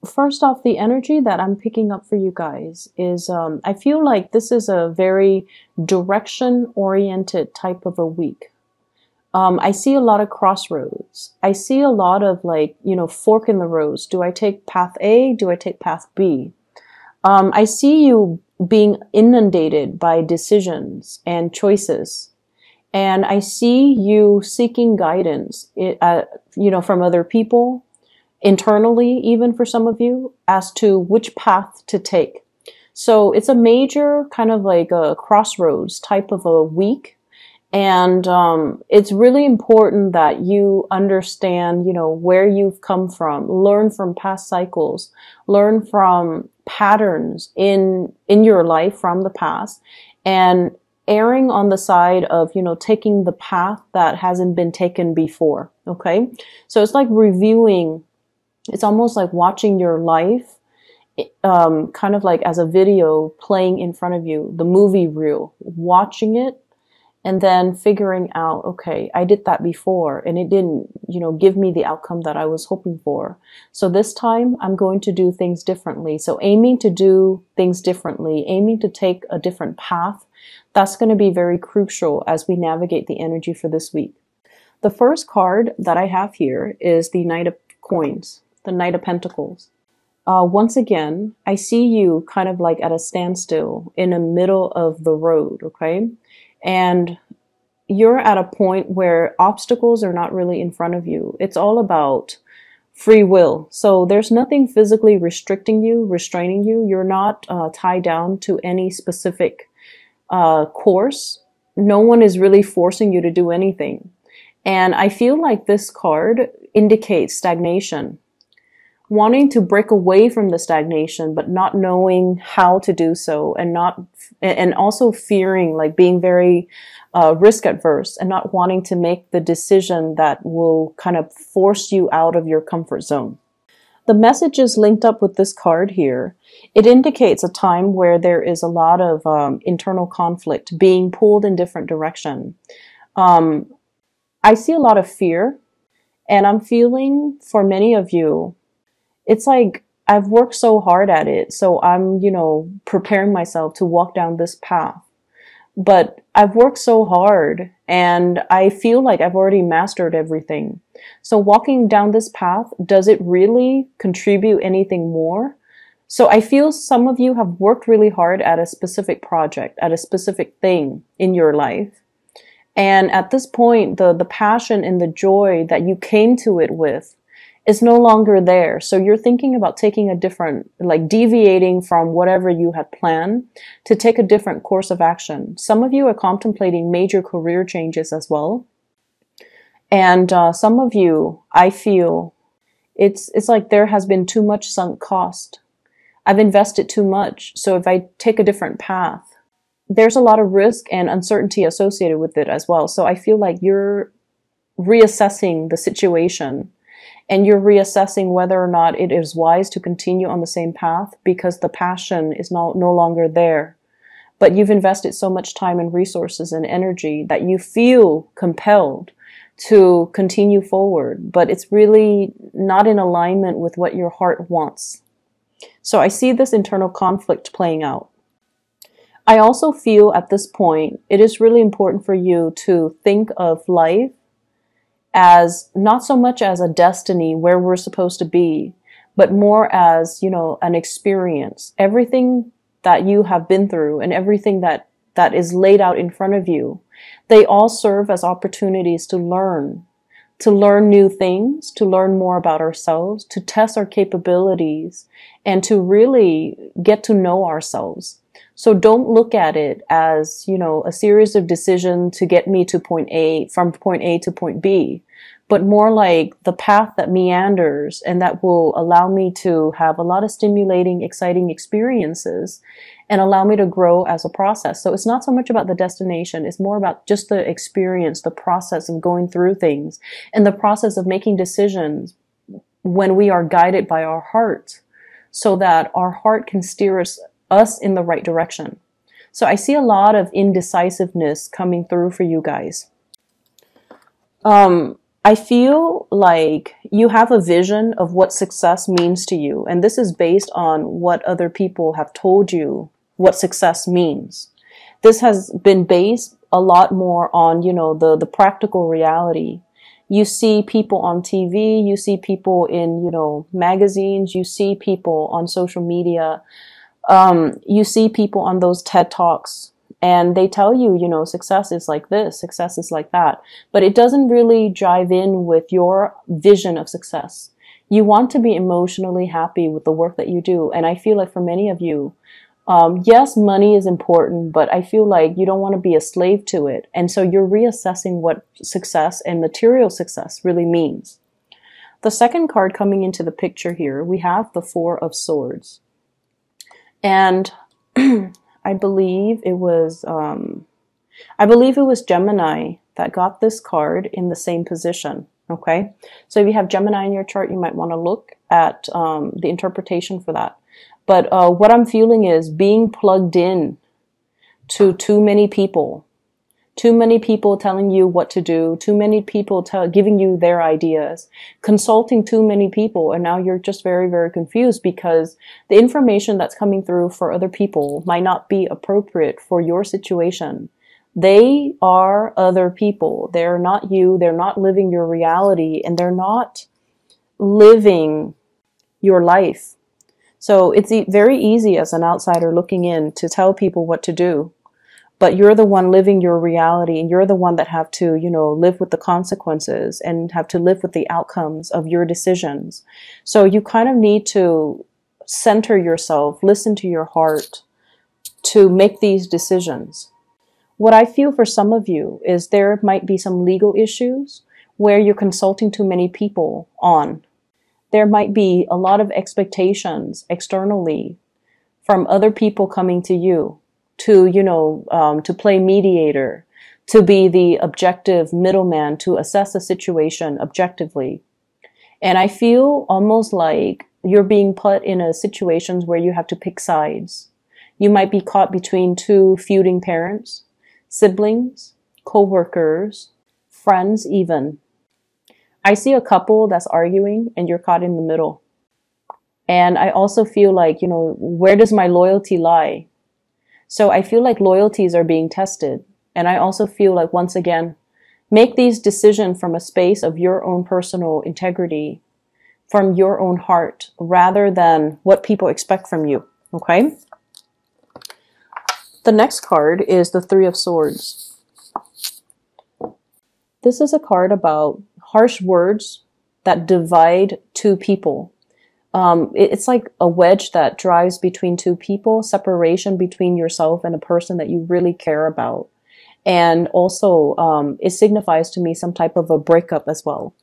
First off, the energy that I'm picking up for you guys is I feel like this is a very direction oriented type of a week. I see a lot of crossroads. I see a lot of like, fork in the roads. Do I take path A? Do I take path B? I see you being inundated by decisions and choices. And I see you seeking guidance, from other people, internally, even for some of you, as to which path to take. So it's a major kind of like a crossroads type of a week. And it's really important that you understand, where you've come from, learn from past cycles, learn from patterns in your life from the past, and erring on the side of, taking the path that hasn't been taken before. Okay. So it's like reviewing. It's almost like watching your life, kind of like as a video playing in front of you, the movie reel, watching it, and then figuring out, okay, I did that before and it didn't, give me the outcome that I was hoping for. So this time I'm going to do things differently. So aiming to do things differently, aiming to take a different path, that's going to be very crucial as we navigate the energy for this week. The first card that I have here is the Knight of Coins, the Knight of Pentacles. Once again, I see you kind of like at a standstill in the middle of the road, okay? And you're at a point where obstacles are not really in front of you. It's all about free will. So there's nothing physically restricting you, restraining you. You're not tied down to any specific course. No one is really forcing you to do anything. And I feel like this card indicates stagnation. Wanting to break away from the stagnation, but not knowing how to do so, and also fearing, like being very risk adverse and not wanting to make the decision that will kind of force you out of your comfort zone. The message is linked up with this card here. It indicates a time where there is a lot of internal conflict being pulled in different direction. I see a lot of fear, and I'm feeling for many of you, it's like I've worked so hard at it. So I'm, preparing myself to walk down this path. But I've worked so hard and I feel like I've already mastered everything. So walking down this path, does it really contribute anything more? So I feel some of you have worked really hard at a specific project, at a specific thing in your life. And at this point, the passion and the joy that you came to it with is no longer there. So you're thinking about taking a different, like deviating from whatever you had planned to take a different course of action. Some of you are contemplating major career changes as well. And some of you, I feel, it's like there has been too much sunk cost. I've invested too much. So if I take a different path, there's a lot of risk and uncertainty associated with it as well. So I feel like you're reassessing the situation. And you're reassessing whether or not it is wise to continue on the same path because the passion is no longer there. But you've invested so much time and resources and energy that you feel compelled to continue forward. But it's really not in alignment with what your heart wants. So I see this internal conflict playing out. I also feel at this point, it is really important for you to think of life as not so much as a destiny where we're supposed to be, but more as, an experience. Everything that you have been through and everything that is laid out in front of you, they all serve as opportunities to learn new things, to learn more about ourselves, to test our capabilities, and to really get to know ourselves. So don't look at it as, a series of decisions to get me to from point A to point B, but more like the path that meanders and that will allow me to have a lot of stimulating, exciting experiences and allow me to grow as a process. So it's not so much about the destination. It's more about just the experience, the process of going through things and the process of making decisions when we are guided by our heart so that our heart can steer us in the right direction. So I see a lot of indecisiveness coming through for you guys. I feel like you have a vision of what success means to you. And this is based on what other people have told you what success means. This has been based a lot more on, the practical reality. You see people on TV, you see people in, magazines, you see people on social media, you see people on those TED Talks, and they tell you, success is like this, success is like that, but it doesn't really jive in with your vision of success. You want to be emotionally happy with the work that you do. And I feel like for many of you, yes, money is important, but I feel like you don't want to be a slave to it. And so you're reassessing what success and material success really means. The second card coming into the picture here, we have the Four of Swords. And I believe it was Gemini that got this card in the same position. Okay. So if you have Gemini in your chart, you might want to look at, the interpretation for that. But, what I'm feeling is being plugged in to too many people telling you what to do, too many people giving you their ideas, consulting too many people, and now you're just very, very confused because the information that's coming through for other people might not be appropriate for your situation. They are other people. They're not you. They're not living your reality, and they're not living your life. So it's very easy as an outsider looking in to tell people what to do. But you're the one living your reality, and you're the one that have to, live with the consequences and have to live with the outcomes of your decisions. So you kind of need to center yourself, listen to your heart to make these decisions. What I feel for some of you is there might be some legal issues where you're consulting too many people on. There might be a lot of expectations externally from other people coming to you to, to play mediator, to be the objective middleman, to assess a situation objectively. And I feel almost like you're being put in a situations where you have to pick sides. You might be caught between two feuding parents, siblings, co-workers, friends even. I see a couple that's arguing and you're caught in the middle. And I also feel like, where does my loyalty lie? So I feel like loyalties are being tested. And I also feel like, once again, make these decisions from a space of your own personal integrity, from your own heart, rather than what people expect from you. Okay? The next card is the Three of Swords. This is a card about harsh words that divide two people. It's like a wedge that drives between two people, separation between yourself and a person that you really care about. And also, it signifies to me some type of a breakup as well.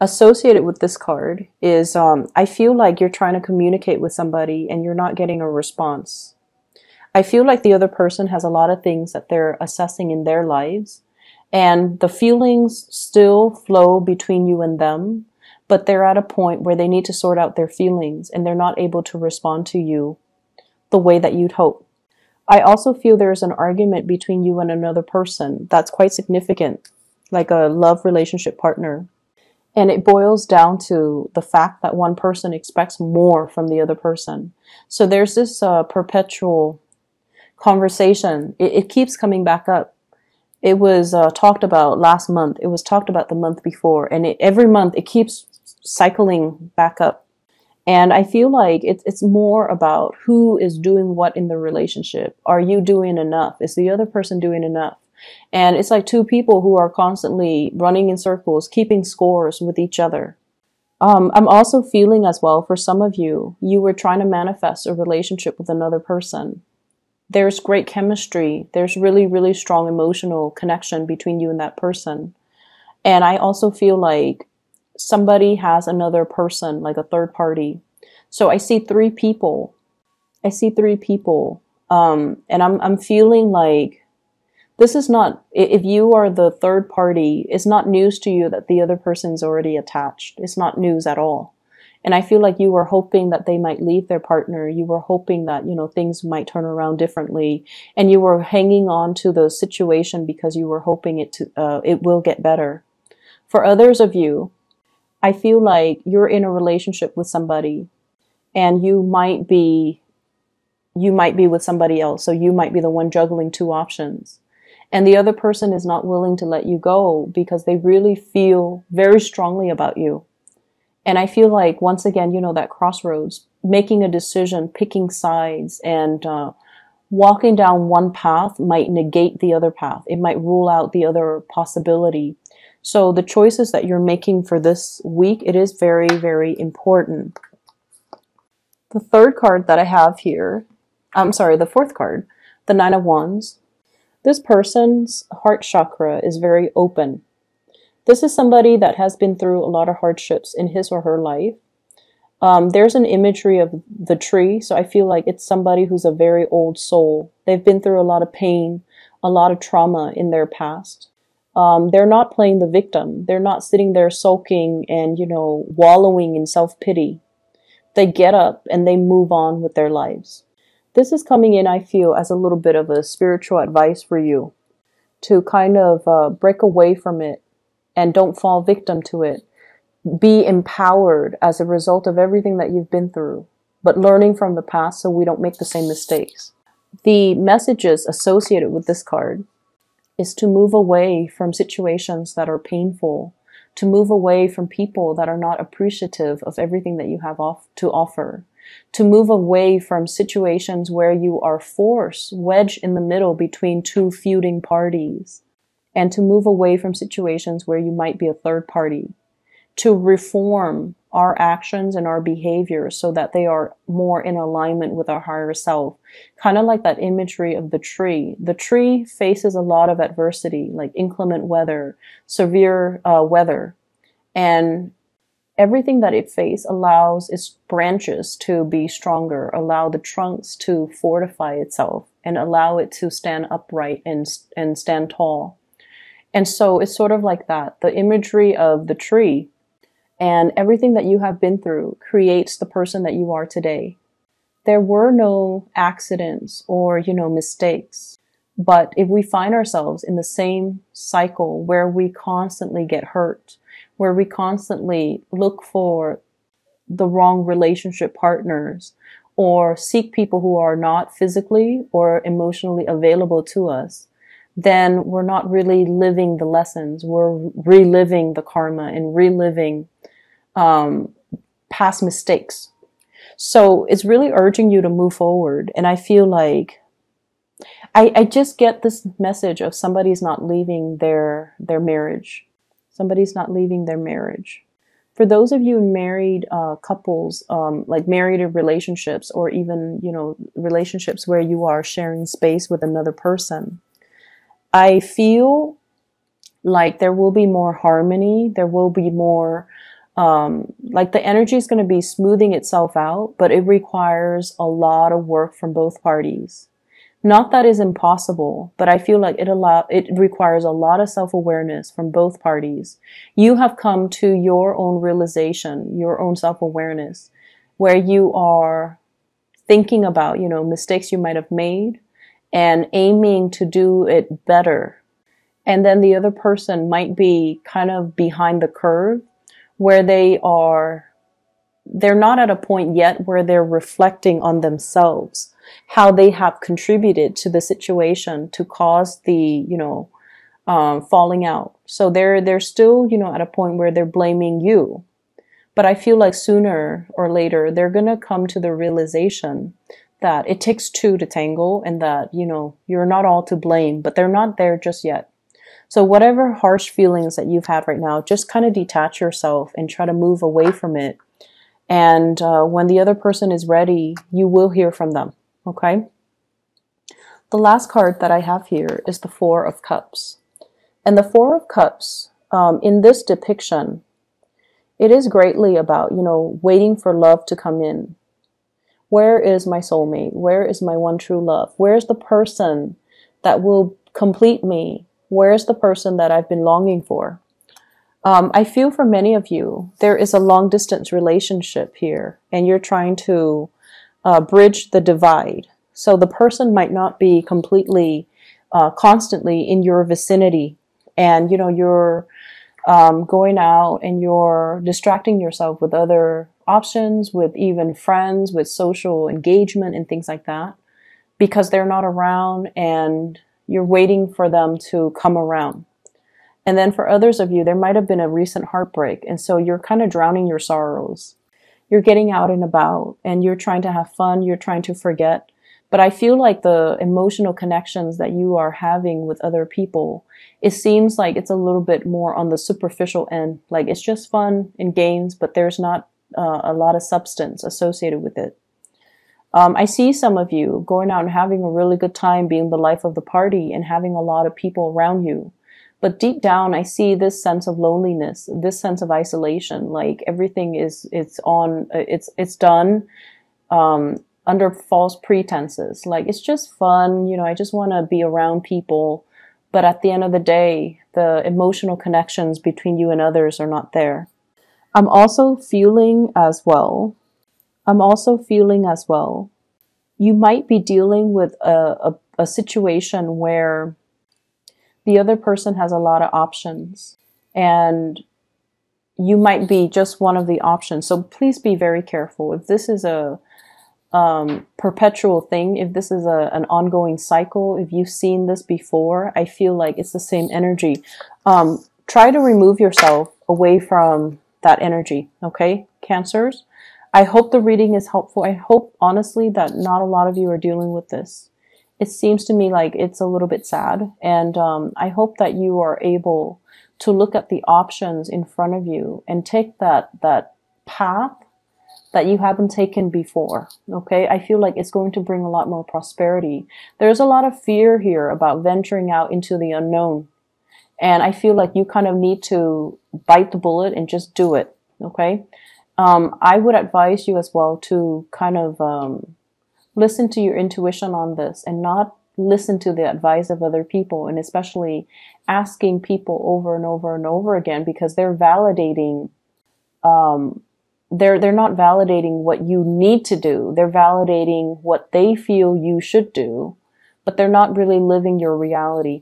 Associated with this card is, I feel like you're trying to communicate with somebody and you're not getting a response. I feel like the other person has a lot of things that they're assessing in their lives, and the feelings still flow between you and them, but they're at a point where they need to sort out their feelings and they're not able to respond to you the way that you'd hope. I also feel there's an argument between you and another person that's quite significant, like a love relationship partner. And it boils down to the fact that one person expects more from the other person. So there's this perpetual conversation. It keeps coming back up. It was talked about last month. It was talked about the month before. And every month it keeps cycling back up. And I feel like it's more about who is doing what in the relationship. Are you doing enough? Is the other person doing enough? And it's like two people who are constantly running in circles, keeping scores with each other. I'm also feeling as well, for some of you, you were trying to manifest a relationship with another person. There's great chemistry. There's really, really strong emotional connection between you and that person. And I also feel like somebody has another person, like a third party. So I see three people. And I'm feeling like this is not, if you are the third party, it's not news to you that the other person's already attached. It's not news at all. And I feel like you were hoping that they might leave their partner. You were hoping that, things might turn around differently. And you were hanging on to the situation because you were hoping it will get better. For others of you, I feel like you're in a relationship with somebody and you might be with somebody else. So you might be the one juggling two options. And the other person is not willing to let you go because they really feel very strongly about you. And I feel like, once again, that crossroads, making a decision, picking sides, and walking down one path might negate the other path. It might rule out the other possibility. So the choices that you're making for this week, it is very, very important. The third card that I have here, the fourth card, the Nine of Wands. This person's heart chakra is very open. This is somebody that has been through a lot of hardships in his or her life. There's an imagery of the tree, so I feel like it's somebody who's a very old soul. They've been through a lot of pain, a lot of trauma in their past. They're not playing the victim. They're not sitting there sulking and, wallowing in self-pity. They get up and they move on with their lives. This is coming in, I feel, as a little bit of a spiritual advice for you to kind of break away from it and don't fall victim to it. Be empowered as a result of everything that you've been through, but learning from the past so we don't make the same mistakes. The messages associated with this card is to move away from situations that are painful, to move away from people that are not appreciative of everything that you have to offer, to move away from situations where you are wedged in the middle between two feuding parties, and to move away from situations where you might be a third party, to reform our actions and our behaviors so that they are more in alignment with our higher self. Kind of like that imagery of the tree. The tree faces a lot of adversity, like inclement weather, severe weather, and everything that it faces allows its branches to be stronger, allow the trunks to fortify itself, and allow it to stand upright and stand tall. And so it's sort of like that. The imagery of the tree and everything that you have been through creates the person that you are today. There were no accidents or, mistakes. But if we find ourselves in the same cycle where we constantly get hurt, where we constantly look for the wrong relationship partners or seek people who are not physically or emotionally available to us, then we're not really living the lessons. We're reliving the karma and reliving past mistakes. So it's really urging you to move forward. And I feel like I just get this message of somebody's not leaving their marriage. Somebody's not leaving their marriage. For those of you married couples, like married in relationships, or even, relationships where you are sharing space with another person, I feel like there will be more harmony. There will be more, like the energy is going to be smoothing itself out, but it requires a lot of work from both parties. Not that is impossible, but I feel like it requires a lot of self-awareness from both parties. You have come to your own realization, your own self-awareness, where you are thinking about, mistakes you might have made and aiming to do it better. And then the other person might be kind of behind the curve where they're not at a point yet where they're reflecting on themselves, how they have contributed to the situation to cause the, falling out. So they're still, at a point where they're blaming you. But I feel like sooner or later, they're going to come to the realization that it takes two to tango and that, you're not all to blame, but they're not there just yet. So whatever harsh feelings that you've had right now, just kind of detach yourself and try to move away from it. And when the other person is ready, you will hear from them. Okay? The last card that I have here is the Four of Cups. And the Four of Cups, in this depiction, it is greatly about, waiting for love to come in. Where is my soulmate? Where is my one true love? Where's the person that will complete me? Where's the person that I've been longing for? I feel for many of you, there is a long distance relationship here, and you're trying to bridge the divide. So the person might not be completely, constantly in your vicinity, and, you're going out and you're distracting yourself with other options, with even friends, with social engagement and things like that, because they're not around and you're waiting for them to come around. And then for others of you, there might have been a recent heartbreak. And so you're kind of drowning your sorrows. You're getting out and about and you're trying to have fun. You're trying to forget. But I feel like the emotional connections that you are having with other people, it seems like it's a little bit more on the superficial end. Like it's just fun and games, but there's not a lot of substance associated with it. I see some of you going out and having a really good time, being the life of the party and having a lot of people around you. But deep down, I see this sense of loneliness, this sense of isolation. Like everything it's done under false pretenses. Like it's just fun, you know. I just want to be around people, but at the end of the day, the emotional connections between you and others are not there. I'm also feeling as well. I'm also feeling as well. You might be dealing with a situation where the other person has a lot of options and you might be just one of the options. So please be very careful. If this is a perpetual thing, if this is an ongoing cycle, if you've seen this before, I feel like it's the same energy. Try to remove yourself away from that energy. Okay, Cancers? I hope the reading is helpful. I hope honestly that not a lot of you are dealing with this. It seems to me like it's a little bit sad. And I hope that you are able to look at the options in front of you and take that path that you haven't taken before. Okay? I feel like it's going to bring a lot more prosperity. There's a lot of fear here about venturing out into the unknown. And I feel like you kind of need to bite the bullet and just do it. Okay? I would advise you as well to kind of listen to your intuition on this and not listen to the advice of other people, and especially asking people over and over and over again, because they're validating, they're not validating what you need to do. They're validating what they feel you should do, but they're not really living your reality.